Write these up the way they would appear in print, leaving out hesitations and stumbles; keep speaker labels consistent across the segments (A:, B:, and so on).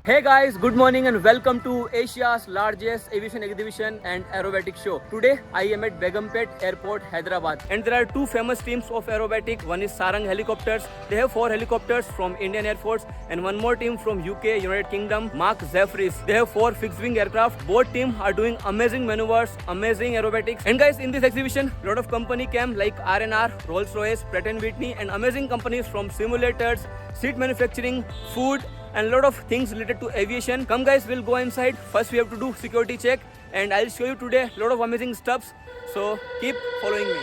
A: Hey guys, good morning and welcome to Asia's largest aviation exhibition and aerobatic show. Today I am at Begumpet Airport, Hyderabad, and there are two famous teams of aerobatic. One is Sarang Helicopters. They have 4 helicopters from Indian Air Force, and one more team from UK, United Kingdom, Mark Zephyrs. They have 4 fixed-wing aircraft. Both teams are doing amazing maneuvers, amazing aerobatics. And guys, in this exhibition, a lot of company came like R&R, Rolls-Royce, Pratt & Whitney, and amazing companies from simulators, seat manufacturing, food, and a lot of things related to aviation. Come guys, we'll go inside. First we have to do security check, and I'll show you today a lot of amazing stuffs. So keep following me.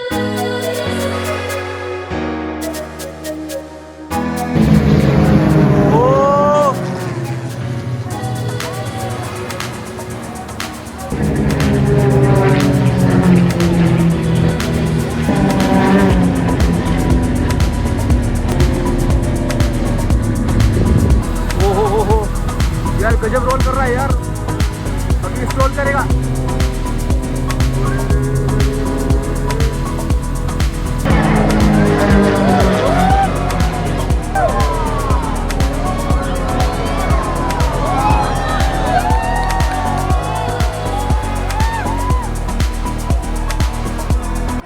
A: यार गजब role कर रहा है यार, अभी scroll करेगा।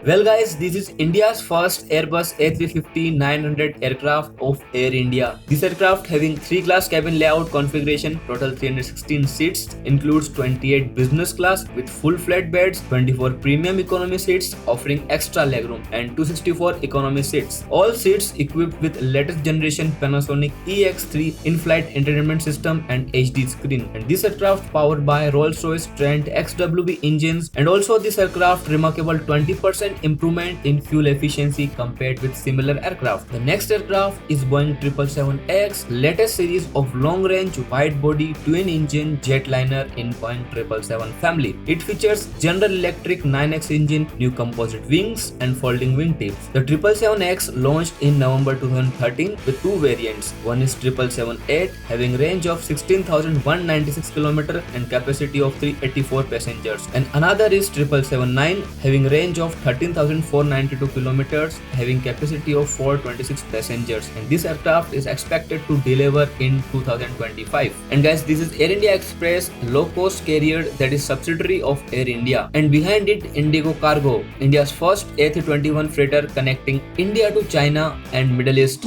A: Well guys, this is India's first Airbus A350-900 aircraft of Air India. This aircraft having 3-class cabin layout configuration, total 316 seats, includes 28 business class with full flat beds, 24 premium economy seats offering extra legroom, and 264 economy seats. All seats equipped with latest generation Panasonic EX3 in-flight entertainment system and HD screen. And this aircraft powered by Rolls-Royce Trent XWB engines, and also this aircraft remarkable 20% improvement in fuel efficiency compared with similar aircraft. The next aircraft is Boeing 777X, latest series of long-range wide-body twin-engine jetliner in Boeing 777 family. It features General Electric 9X engine, new composite wings, and folding wingtips. The 777X launched in November 2013 with 2 variants. One is 777-8 having range of 16,196 km and capacity of 384 passengers, and another is 777-9 having range of 13,492 kilometers, having capacity of 426 passengers, and this aircraft is expected to deliver in 2025. And guys, this is Air India Express, low-cost carrier that is subsidiary of Air India, and behind it Indigo Cargo, India's first A321 freighter connecting India to China and Middle East.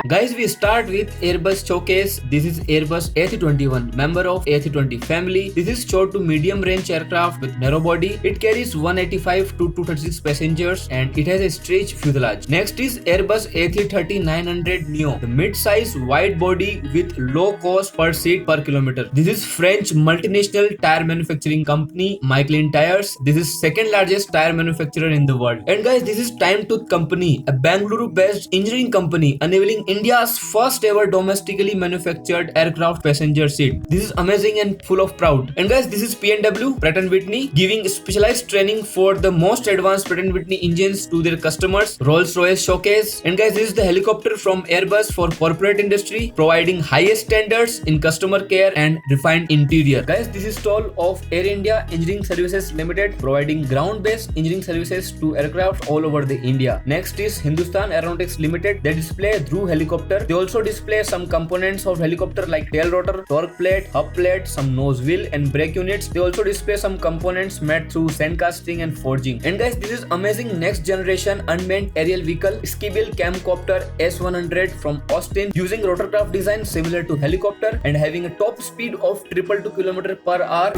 A: Guys, we start with Airbus Showcase. This is Airbus A321, member of A320 family. This is short to medium range aircraft with narrow body. It carries 185 to 236 passengers and it has a stretch fuselage. Next is Airbus A330-900 Neo, the mid-size wide body with low cost per seat per kilometer. This is French multinational tire manufacturing company Michelin Tires. This is second largest tire manufacturer in the world. And guys, this is Time Tooth Company, a Bangalore-based engineering company enabling India's first ever domestically manufactured aircraft passenger seat. This is amazing and full of proud. And guys, this is P&W, Pratt & Whitney, giving specialized training for the most advanced Pratt & Whitney engines to their customers. Rolls-Royce Showcase. And guys, this is the helicopter from Airbus for corporate industry, providing highest standards in customer care and refined interior. Guys, this is stall of Air India Engineering Services Limited, providing ground-based engineering services to aircraft all over the India. Next is Hindustan Aeronautics Limited. They display Dhruv helicopter. They also display some components of helicopter like tail rotor, torque plate, hub plate, some nose wheel and brake units. They also display some components made through sandcasting and forging. And guys, this is amazing next generation unmanned aerial vehicle Skibil Camcopter S100 from Austin, using rotorcraft design similar to helicopter and having a top speed of 222 km/h.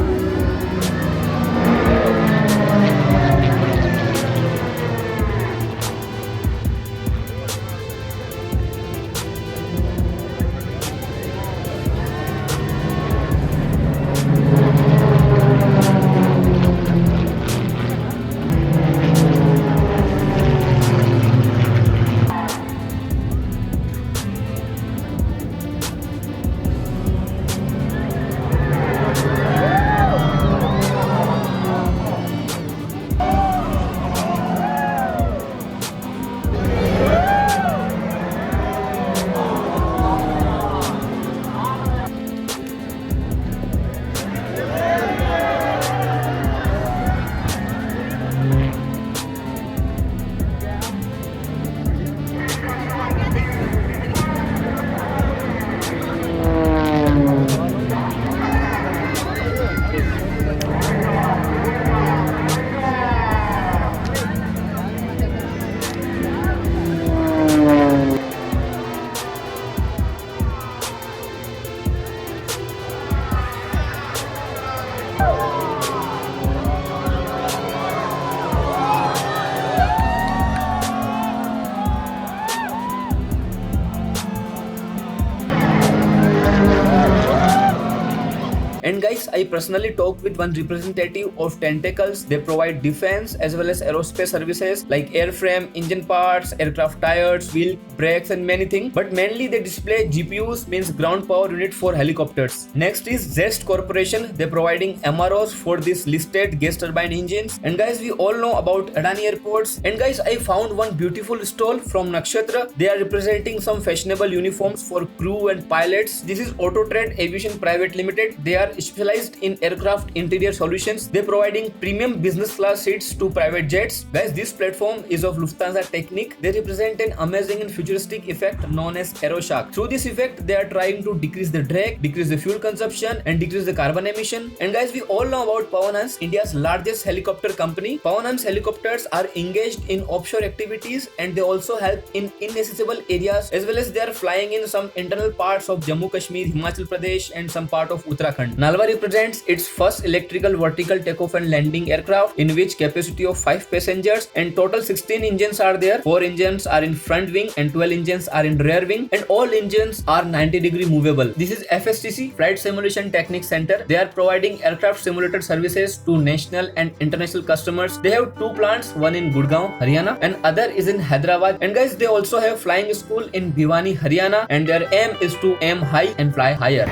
A: And guys, I personally talked with one representative of Tentacles. They provide defense as well as aerospace services like airframe, engine parts, aircraft tires, wheel, brakes and many things. But mainly they display GPUs, means ground power unit for helicopters. Next is Zest Corporation. They're providing MROs for these listed gas turbine engines. And guys, we all know about Adani Airports. And guys, I found one beautiful stall from Nakshatra. They are representing some fashionable uniforms for crew and pilots. This is Autotrade Aviation Private Limited. They are specialized in aircraft interior solutions. They're providing premium business class seats to private jets. Guys, this platform is of Lufthansa Technik. They represent an amazing and futuristic effect known as AeroShock. Through this effect, they are trying to decrease the drag, decrease the fuel consumption and decrease the carbon emission. And guys, we all know about Pawan Hans, India's largest helicopter company. Pawan Hans helicopters are engaged in offshore activities and they also help in inaccessible areas, as well as they are flying in some internal parts of Jammu Kashmir, Himachal Pradesh and some part of Uttarakhand. Nalwa represents its first electrical vertical takeoff and landing aircraft in which capacity of 5 passengers and total 16 engines are there. 4 engines are in front wing and 12 engines are in rear wing, and all engines are 90-degree movable. This is FSTC, Flight Simulation Technique Center. They are providing aircraft simulator services to national and international customers. They have 2 plants, one in Gurgaon, Haryana and other is in Hyderabad. And guys, they also have flying school in Bhiwani, Haryana, and their aim is to aim high and fly higher.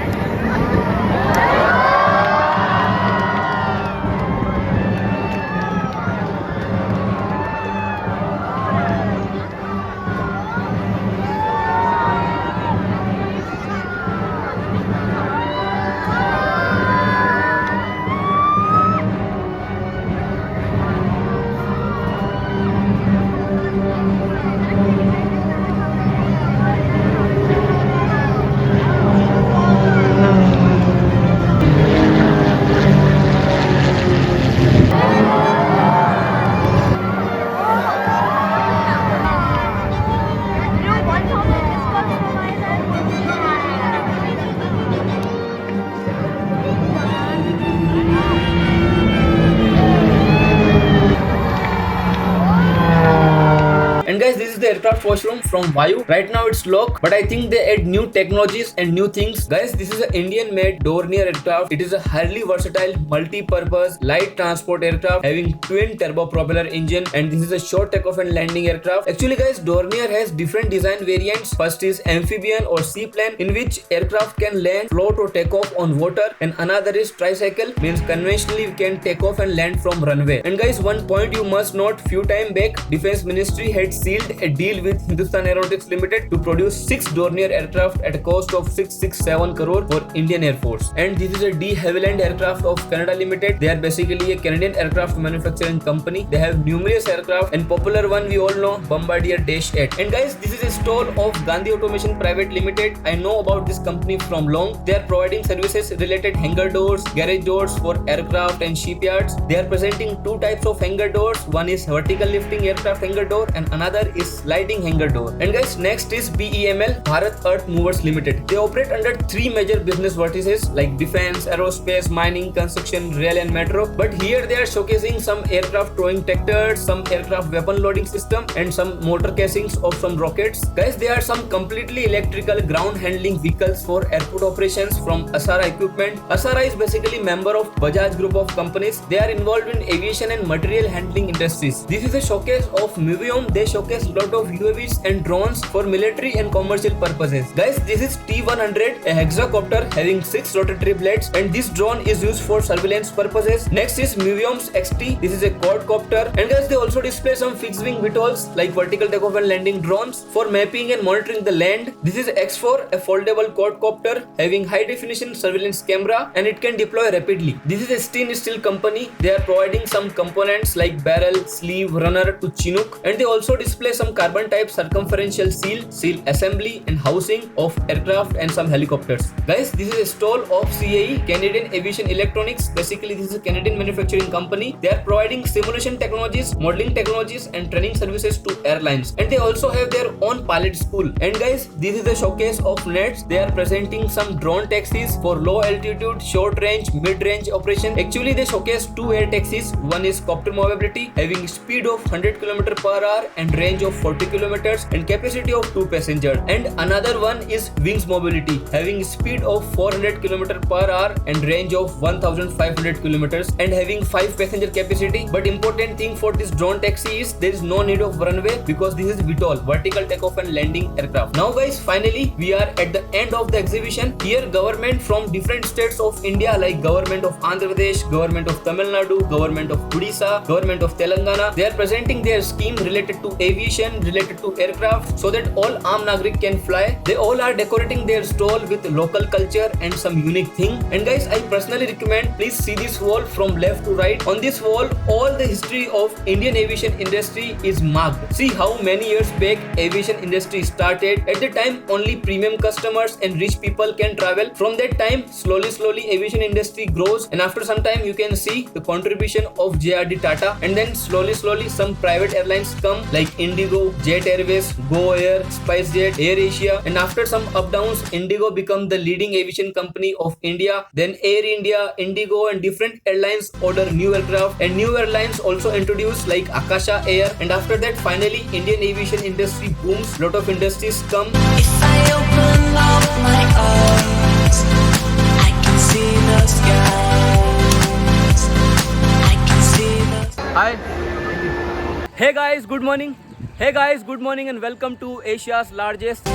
A: And guys, this is the aircraft washroom from Vayu. Right now it's locked, but I think they add new technologies and new things. Guys, this is an Indian-made Dornier aircraft. It is a highly versatile, multi-purpose, light transport aircraft having twin turbopropeller engine, and this is a short takeoff and landing aircraft. Actually, guys, Dornier has different design variants. First is amphibian or seaplane, in which aircraft can land, float or take off on water, and another is tricycle, means conventionally we can take off and land from runway. And guys, one point you must note, few time back, Defense Ministry had sealed a deal with Hindustan Aeronautics Limited to produce 6 Dornier aircraft at a cost of 667 crore for Indian Air Force. And this is a de Havilland Aircraft of Canada Limited. They are basically a Canadian aircraft manufacturing company. They have numerous aircraft, and popular one we all know, Bombardier Dash 8. And guys, this is a stall of Gandhi Automation Private Limited. I know about this company from long. They are providing services related hangar doors, garage doors for aircraft and shipyards. They are presenting 2 types of hangar doors. One is vertical lifting aircraft hangar door and another is sliding hangar door. And guys, next is BEML, Bharat Earth Movers Limited. They operate under 3 major business vertices like defense, aerospace, mining, construction, rail and metro. But here they are showcasing some aircraft towing tractors, some aircraft weapon loading system and some motor casings of some rockets. Guys, there are some completely electrical ground handling vehicles for airport operations from Asara Equipment. Asara is basically member of Bajaj Group of companies. They are involved in aviation and material handling industries. This is a showcase of Muvium. They showcase a lot of UAVs and drones for military and commercial purposes. Guys, this is T100, a hexacopter having 6 rotatory blades, and this drone is used for surveillance purposes. Next is Muvium's XT. This is a quadcopter, and guys, they also display some fixed wing VTOLs like vertical takeoff and landing drones for mapping and monitoring the land. This is X4, a foldable quadcopter having high definition surveillance camera, and it can deploy rapidly. This is a stainless steel company. They are providing some components like barrel, sleeve, runner to Chinook, and they also display some carbon type circumferential seal assembly and housing of aircraft and some helicopters. Guys, this is a stall of CAE, Canadian Aviation Electronics. Basically, this is a Canadian manufacturing company. They are providing simulation technologies, modeling technologies and training services to airlines, and they also have their own pilot school. And guys, this is the showcase of NETS. They are presenting some drone taxis for low altitude, short range, mid range operation. Actually, they showcase 2 air taxis. One is Copter Mobility having speed of 100 km per hour and range of 40 40 kilometers and capacity of 2 passengers. And another one is Wings Mobility, having speed of 400 km per hour and range of 1500 kilometers and having 5 passenger capacity. But important thing for this drone taxi is there is no need of runway because this is VTOL, vertical takeoff and landing aircraft. Now guys, finally we are at the end of the exhibition. Here government from different states of India like government of Andhra Pradesh, government of Tamil Nadu, government of Odisha, government of Telangana, they are presenting their scheme related to aviation, related to aircraft, so that all Aam Nagrik can fly. They all are decorating their stall with local culture and some unique thing. And guys, I personally recommend please see this wall from left to right. On this wall, all the history of Indian aviation industry is marked. See how many years back aviation industry started. At the time, only premium customers and rich people can travel. From that time, slowly aviation industry grows, and after some time you can see the contribution of JRD Tata, and then slowly some private airlines come like Indigo, Jet Airways, Go Air, SpiceJet, Air Asia, and after some up downs, Indigo become the leading aviation company of India. Then Air India, Indigo and different airlines order new aircraft, and new airlines also introduce like Akasha Air, and after that finally Indian aviation industry booms, lot of industries come.
B: If I open up my eyes, I can see the skies. I can see the...
A: Hi. Hey guys, good morning. Hey guys, good morning and welcome to Asia's largest